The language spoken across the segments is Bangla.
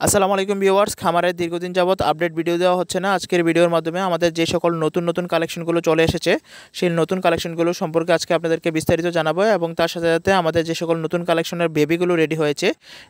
আসসালামু আলাইকুম ভিউয়ার্স, খামারের দীর্ঘদিন যাবত আপডেট ভিডিও দেওয়া হচ্ছে না। আজকের ভিডিওর মাধ্যমে আমাদের যে সকল নতুন কালেকশনগুলো চলে এসেছে সেই নতুন কালেকশনগুলো সম্পর্কে আজকে আপনাদেরকে বিস্তারিত জানাবো এবং তার সাথে সাথে আমাদের যে সকল নতুন কালেকশনের বেবিগুলো রেডি হয়েছে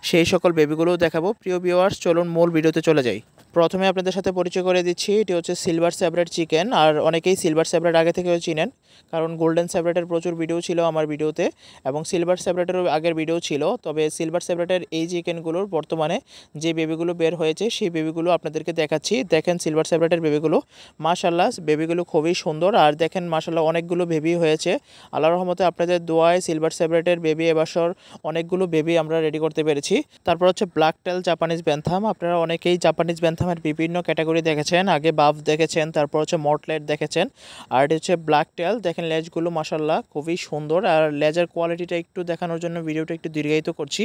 সেই সকল বেবিগুলোও দেখাবো। প্রিয় ভিউয়ার্স, চলুন মূল ভিডিওতে চলে যাই। প্রথমে আপনাদের সাথে পরিচয় করে দিচ্ছি, এটি হচ্ছে সিলভার স্যাব্রেড চিকেন। আর অনেকেই সিলভার স্যাব্রেড আগে থেকেও চিনেন, কারণ গোল্ডেন স্যাব্রেডের প্রচুর ভিডিও ছিল আমার ভিডিওতে এবং সিলভার স্যাব্রেডেরও আগের ভিডিও ছিল। তবে সিলভার স্যাব্রেডের এই চিকেনগুলোর বর্তমানে যে বেবিগুলো বের হয়েছে সেই বেবিগুলো আপনাদেরকে দেখাচ্ছি। দেখেন সিলভার স্যাব্রেডের বেবিগুলো, মাশাআল্লাহ বেবিগুলো খুবই সুন্দর। আর দেখেন মাশাআল্লাহ অনেকগুলো বেবি হয়েছে। আল্লাহর রহমতে আপনাদের দোয়ায় সিলভার স্যাব্রেডের বেবি এবছর অনেকগুলো বেবি আমরা রেডি করতে পেরেছি। তারপর হচ্ছে ব্ল্যাক টেল জাপানিজ ব্যান্থাম। আপনারা অনেকেই জাপানিজ ব্যান্থামের বিভিন্ন ক্যাটাগরি দেখেছেন, আগে বাফ দেখেছেন, তারপর হচ্ছে মর্টলেট দেখেছেন, আর এটি হচ্ছে ব্ল্যাক টেল। দেখেন লেজগুলো মাশাআল্লাহ খুবই সুন্দর। আর লেজের কোয়ালিটিটা একটু দেখানোর জন্য ভিডিওটা একটু দীর্ঘায়িত করছি।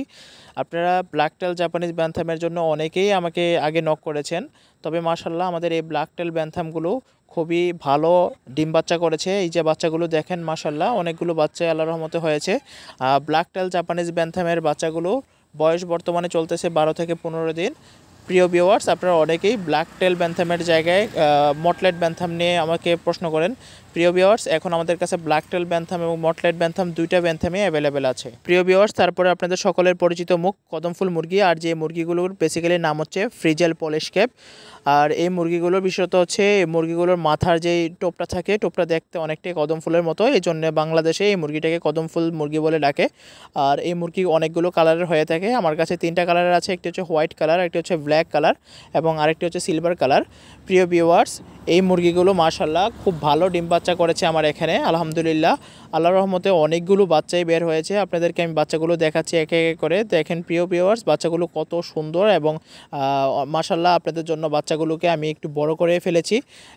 আপনারা ব্ল্যাক টেল জাপানিজ ব্যান্থামের জন্য অনেকেই আমাকে আগে নক করেছেন, তবে মাশাআল্লাহ আমাদের এই ব্ল্যাক টেল ব্যান্থামগুলো খুবই ভালো ডিম বাচ্চা করেছে। এই যে বাচ্চাগুলো দেখেন মাশাআল্লাহ অনেকগুলো বাচ্চা আল্লাহর রহমতে হয়েছে। ব্ল্যাক টেল জাপানিজ ব্যান্থামের বাচ্চাগুলো বয়স বর্তমানে চলতেছে 12 থেকে 15 দিন। প্রিয় ভিউয়ার্স, আপনারা অনেকেই ব্ল্যাক টেল ব্যান্থামের জায়গায় মটলেট ব্যান্থাম নিয়ে আমাকে প্রশ্ন করেন। প্রিয় ভিউয়ার্স, এখন আমাদের কাছে ব্ল্যাক টেল ব্যান্থাম এবং মটলেট ব্যান্থাম দুইটা ব্যান্থামই অ্যাভেলেবেল আছে। প্রিয় ভিউয়ার্স, তারপরে আপনাদের সকলের পরিচিত মুখ কদমফুল মুরগি। আর যে মুরগিগুলোর বেসিক্যালি নাম হচ্ছে ফ্রিজেল পলিশ ক্যাপ। আর এই মুরগিগুলোর বিশেষত হচ্ছে এই মুরগিগুলোর মাথার যেই টোপটা থাকে, টোপটা দেখতে অনেকটাই কদম ফুলের মতো, এই জন্য বাংলাদেশে এই মুরগিটাকে কদমফুল মুরগি বলে ডাকে। আর এই মুরগি অনেকগুলো কালারের হয়ে থাকে। আমার কাছে 3টা কালারের আছে, একটি হচ্ছে হোয়াইট কালার, একটি হচ্ছে ব্ল্যাক কালার এবং আরেকটি হচ্ছে সিলভার কালার। প্রিয় ভিউয়ার্স, এই মুরগিগুলো মাশাআল্লাহ খুব ভালো ডিম বাচ্চা করেছে আমার এখানে আলহামদুলিল্লাহ। আল্লাহর রহমতে অনেকগুলো বাচ্চাই বের হয়েছে। আপনাদেরকে আমি বাচ্চাগুলো দেখাচ্ছি একে একে করে। দেখেন প্রিয় ভিউয়ার্স, বাচ্চাগুলো কত সুন্দর এবং মাশাআল্লাহ আপনাদের জন্য বাচ্চাগুলোকে আমি একটু বড় করে ফেলেছি।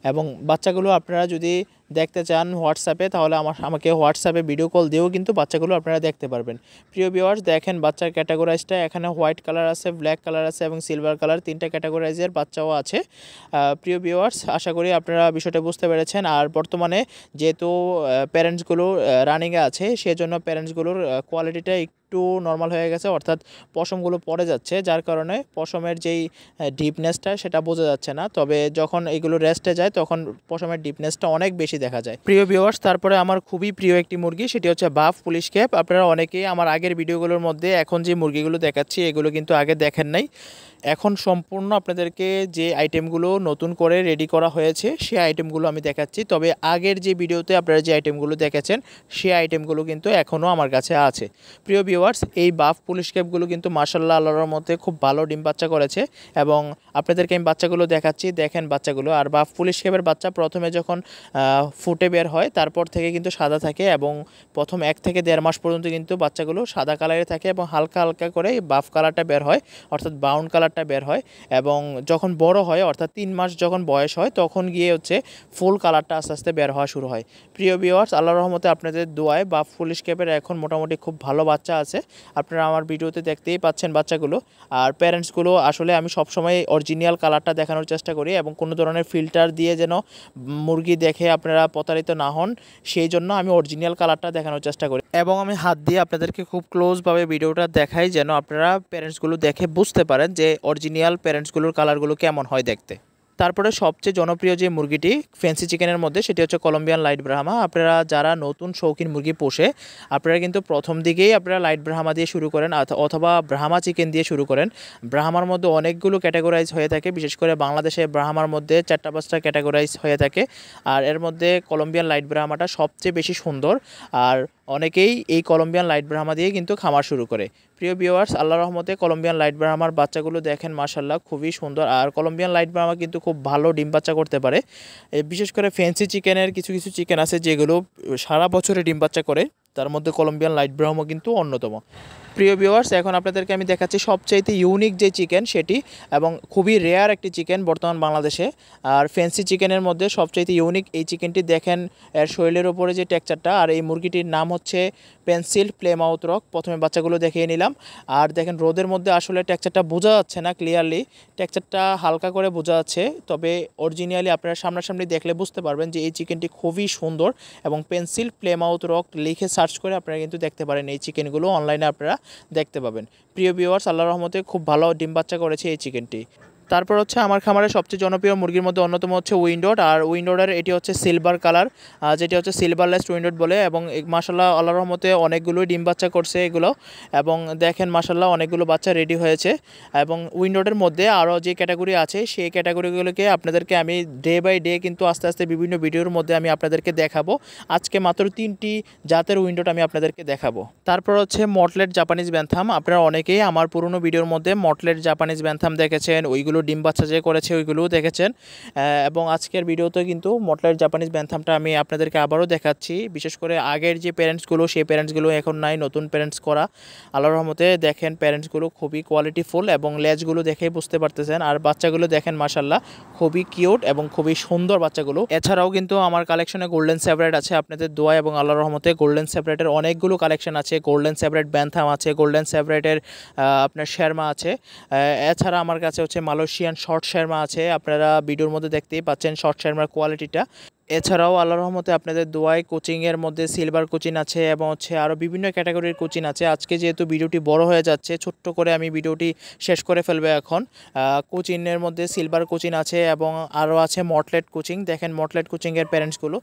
এবং বাচ্চাগুলো আপনারা যদি দেখতে চান হোয়াটসঅ্যাপে, তাহলে আমাকে হোয়াটসঅ্যাপে ভিডিও কল দিয়েও কিন্তু বাচ্চাগুলো আপনারা দেখতে পারবেন। প্রিয় ভিউয়ার্স, দেখেন বাচ্চার ক্যাটাগরাইজটা এখানে হোয়াইট কালার আছে, ব্ল্যাক কালার আছে এবং সিলভার কালার, 3টা ক্যাটাগরাইজের বাচ্চাও আছে। প্রিয় ভিউয়ার্স, আশা করি আপনারা বিষয়টা বুঝতে পেরেছেন। আর বর্তমানে যেহেতু প্যারেন্টসগুলো রানিংয়ে আছে, সেজন্য প্যারেন্টসগুলোর কোয়ালিটিটা একটু নর্মাল হয়ে গেছে, অর্থাৎ পশমগুলো পড়ে যাচ্ছে, যার কারণে পশমের যেই ডিপনেসটা সেটা বোঝা যাচ্ছে না। তবে যখন এগুলো রেস্টে যায় তখন পশমের ডিপনেসটা অনেক বেশি দেখা যায়। প্রিয় ভিউয়ার্স, তারপরে আমার খুবই প্রিয় একটি মুরগি, সেটি হচ্ছে বাফ পুলিশ ক্যাপ। আপনারা অনেকেই আমার আগের ভিডিওগুলোর মধ্যে এখন যে মুরগিগুলো দেখাচ্ছি এগুলো কিন্তু আগে দেখেন নাই। এখন সম্পূর্ণ আপনাদেরকে যে আইটেমগুলো নতুন করে রেডি করা হয়েছে সেই আইটেমগুলো আমি দেখাচ্ছি। তবে আগের যে ভিডিওতে আপনারা যে আইটেমগুলো দেখেছেন সেই আইটেমগুলো কিন্তু এখনও আমার কাছে আছে। প্রিয় ভিউয়ার্স, এই বাফ পুলিশ ক্যাপগুলো কিন্তু মাশাআল্লাহ আল্লাহর মধ্যে খুব ভালো ডিম বাচ্চা করেছে এবং আপনাদেরকে আমি বাচ্চাগুলো দেখাচ্ছি। দেখেন বাচ্চাগুলো। আর বাফ পুলিশ ক্যাপের বাচ্চা প্রথমে যখন ফুটে বের হয় তারপর থেকে কিন্তু সাদা থাকে এবং প্রথম 1 থেকে 1.5 মাস পর্যন্ত কিন্তু বাচ্চাগুলো সাদা কালারে থাকে এবং হালকা হালকা করে বাফ কালারটা বের হয়, অর্থাৎ ব্রাউন কালারটা বের হয়। এবং যখন বড় হয় অর্থাৎ 3 মাস যখন বয়স হয় তখন গিয়ে হচ্ছে ফুল কালারটা আস্তে আস্তে বের হওয়া শুরু হয়। প্রিয় ভিউয়ার্স, আল্লাহর রহমতে আপনাদের দোয়ায় বাফ পুলিশ ক্যাপের এখন মোটামুটি খুব ভালো বাচ্চা আছে। আপনারা আমার ভিডিওতে দেখতেই পাচ্ছেন বাচ্চাগুলো। আর প্যারেন্টসগুলো আসলে আমি সবসময় অরিজিনাল কালারটা দেখানোর চেষ্টা করি এবং কোনো ধরনের ফিল্টার দিয়ে যেন মুরগি দেখে আপনারা প্রতারিত না হন, সেই জন্য আমি অরিজিনাল কালারটা দেখানোর চেষ্টা করি এবং আমি হাত দিয়ে আপনাদেরকে খুব ক্লোজভাবে ভিডিওটা দেখাই যেন আপনারা প্যারেন্টসগুলো দেখে বুঝতে পারেন যে অরিজিনাল প্যারেন্টসগুলোর কালারগুলো কেমন হয় দেখতে। তারপরে সবচেয়ে জনপ্রিয় যে মুরগিটি ফ্যান্সি চিকেনের মধ্যে সেটি হচ্ছে কলম্বিয়ান লাইট ব্রাহ্মা। আপনারা যারা নতুন শৌখিন মুরগি পোষে আপনারা কিন্তু প্রথম দিকেই আপনারা লাইট ব্রাহ্মা দিয়ে শুরু করেন অথবা ব্রাহ্মা চিকেন দিয়ে শুরু করেন। ব্রাহ্মার মধ্যে অনেকগুলো ক্যাটাগরাইজ হয়ে থাকে, বিশেষ করে বাংলাদেশে ব্রাহ্মার মধ্যে 4টা-5টা ক্যাটাগরাইজ হয়ে থাকে। আর এর মধ্যে কলম্বিয়ান লাইট ব্রাহ্মাটা সবচেয়ে বেশি সুন্দর। আর অনেকেই এই কলম্বিয়ান লাইট ব্রাহ্মা দিয়ে কিন্তু খামার শুরু করে। প্রিয় ভিউয়ার্স, আল্লাহর রহমতে কলম্বিয়ান লাইট ব্রাহ্মার বাচ্চাগুলো দেখেন মাশাআল্লাহ খুবই সুন্দর। আর কলম্বিয়ান লাইট ব্রাহ্মা কিন্তু খুব ভালো ডিম বাচ্চা করতে পারে। বিশেষ করে ফ্যান্সি চিকেনের কিছু কিছু চিকেন আছে যেগুলো সারা বছরে ডিম বাচ্চা করে, তার মধ্যে কলম্বিয়ান লাইট ব্রাহ্মা কিন্তু অন্যতম। প্রিয় ভিউয়ার্স, এখন আপনাদেরকে আমি দেখাচ্ছি সবচাইতে ইউনিক যে চিকেন সেটি এবং খুবই রেয়ার একটি চিকেন বর্তমান বাংলাদেশে। আর ফ্যান্সি চিকেনের মধ্যে সবচাইতে ইউনিক এই চিকেনটি। দেখেন এর শরীরের ওপরে যে টেক্সচারটা। আর এই মুরগিটির নাম হচ্ছে পেন্সিল প্লেমাউথ রক। প্রথমে বাচ্চাগুলো দেখিয়ে নিলাম। আর দেখেন রোদের মধ্যে আসলে টেক্সচারটা বোঝা যাচ্ছে না ক্লিয়ারলি, টেক্সচারটা হালকা করে বোঝা যাচ্ছে, তবে অরিজিনালি আপনারা সামনাসামনি দেখলে বুঝতে পারবেন যে এই চিকেনটি খুবই সুন্দর। এবং পেন্সিল প্লেমাউথ রক লিখে সার্চ করে আপনারা কিন্তু দেখতে পারেন এই চিকেনগুলো অনলাইনে আপনারা দেখতে পাবেন। প্রিয় ভিউয়ার্স, আল্লাহর রহমতে খুব ভালো ডিম বাচ্চা করেছে এই চিকেনটি। তারপর হচ্ছে আমার খামারের সবচেয়ে জনপ্রিয় মুরগির মধ্যে অন্যতম হচ্ছে উইন্ডোড। আর উইন্ডোডের এটি হচ্ছে সিলভার কালার, যেটি হচ্ছে সিলভারলেস উইন্ডোড বলে। এবং মাশাল্লাহ আল্লাহর রহমতে অনেকগুলো ডিম বাচ্চা করছে এগুলো। এবং দেখেন মাশাল্লাহ অনেকগুলো বাচ্চা রেডি হয়েছে। এবং উইন্ডোডের মধ্যে আরও যে ক্যাটাগরি আছে সেই ক্যাটাগরিগুলোকে আপনাদেরকে আমি ডে বাই ডে কিন্তু আস্তে আস্তে বিভিন্ন ভিডিওর মধ্যে আমি আপনাদেরকে দেখাবো। আজকে মাত্র 3টি জাতের উইন্ডোড আমি আপনাদেরকে দেখাবো। তারপর হচ্ছে মটলেট জাপানিজ ব্যান্থাম। আপনারা অনেকেই আমার পুরনো ভিডিওর মধ্যে মটলেট জাপানিজ ব্যান্থাম দেখেছেন, ওইগুলো ডিম বাচ্চা যে করেছে ওইগুলোও দেখেছেন। এবং আজকের ভিডিওতে কিন্তু মটলেট জাপানিজ ব্যান্থামটা আমি আপনাদেরকে আবারও দেখাচ্ছি। বিশেষ করে আগের যে প্যারেন্টসগুলো সেই প্যারেন্টসগুলো এখন নাই, নতুন প্যারেন্টস করা। আল্লাহর রহমতে দেখেন প্যারেন্টসগুলো খুবই কোয়ালিটিফুল এবং লেজগুলো দেখেই বুঝতে পারতেছেন। আর বাচ্চাগুলো দেখেন মাশাল্লাহ খুবই কিউট এবং খুবই সুন্দর বাচ্চাগুলো। এছাড়াও কিন্তু আমার কালেকশনে গোল্ডেন সেপারেট আছে। আপনাদের দোয়া এবং আল্লাহর রহমতে গোল্ডেন সেপারেটের অনেকগুলো কালেকশন আছে। গোল্ডেন সেপারেট ব্যান্থাম আছে, গোল্ডেন সেপারেটের আপনার শেরমা আছে। এছাড়া আমার কাছে হচ্ছে মালয়েশিয়ান শর্ট শেরমা আছে। আপনারা ভিডিওর মধ্যে দেখতেই পাচ্ছেন শর্ট শেরমার কোয়ালিটিটা। এছাড়াও আল্লাহর রহমতে আপনাদের দোয়ায় কোচিংয়ের মধ্যে সিলভার কোচিং আছে এবং হচ্ছে আরও বিভিন্ন ক্যাটাগরির কোচিং আছে। আজকে যেহেতু ভিডিওটি বড় হয়ে যাচ্ছে, ছোট্ট করে আমি ভিডিওটি শেষ করে ফেলবো এখন। কোচিংয়ের মধ্যে সিলভার কোচিং আছে এবং আরও আছে মটলেট কোচিং। দেখেন মটলেট কোচিংয়ের প্যারেন্টসগুলো,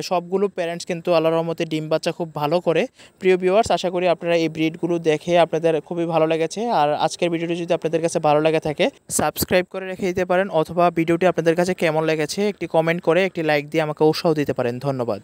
সবগুলো প্যারেন্টস কিন্তু আল্লাহর রহমতে ডিম বাচ্চা খুব ভালো করে। প্রিয় ভিউয়ার্স, আশা করি আপনারা এই ব্রিডগুলো দেখে আপনাদের খুবই ভালো লেগেছে। আর আজকের ভিডিওটি যদি আপনাদের কাছে ভালো লাগে থাকে সাবস্ক্রাইব করে রেখে দিতে পারেন, অথবা ভিডিওটি আপনাদের কাছে কেমন লেগেছে একটি কমেন্ট করে একটি লাইক দিয়ে আমাকে উৎসাহ দিতে পারেন। ধন্যবাদ।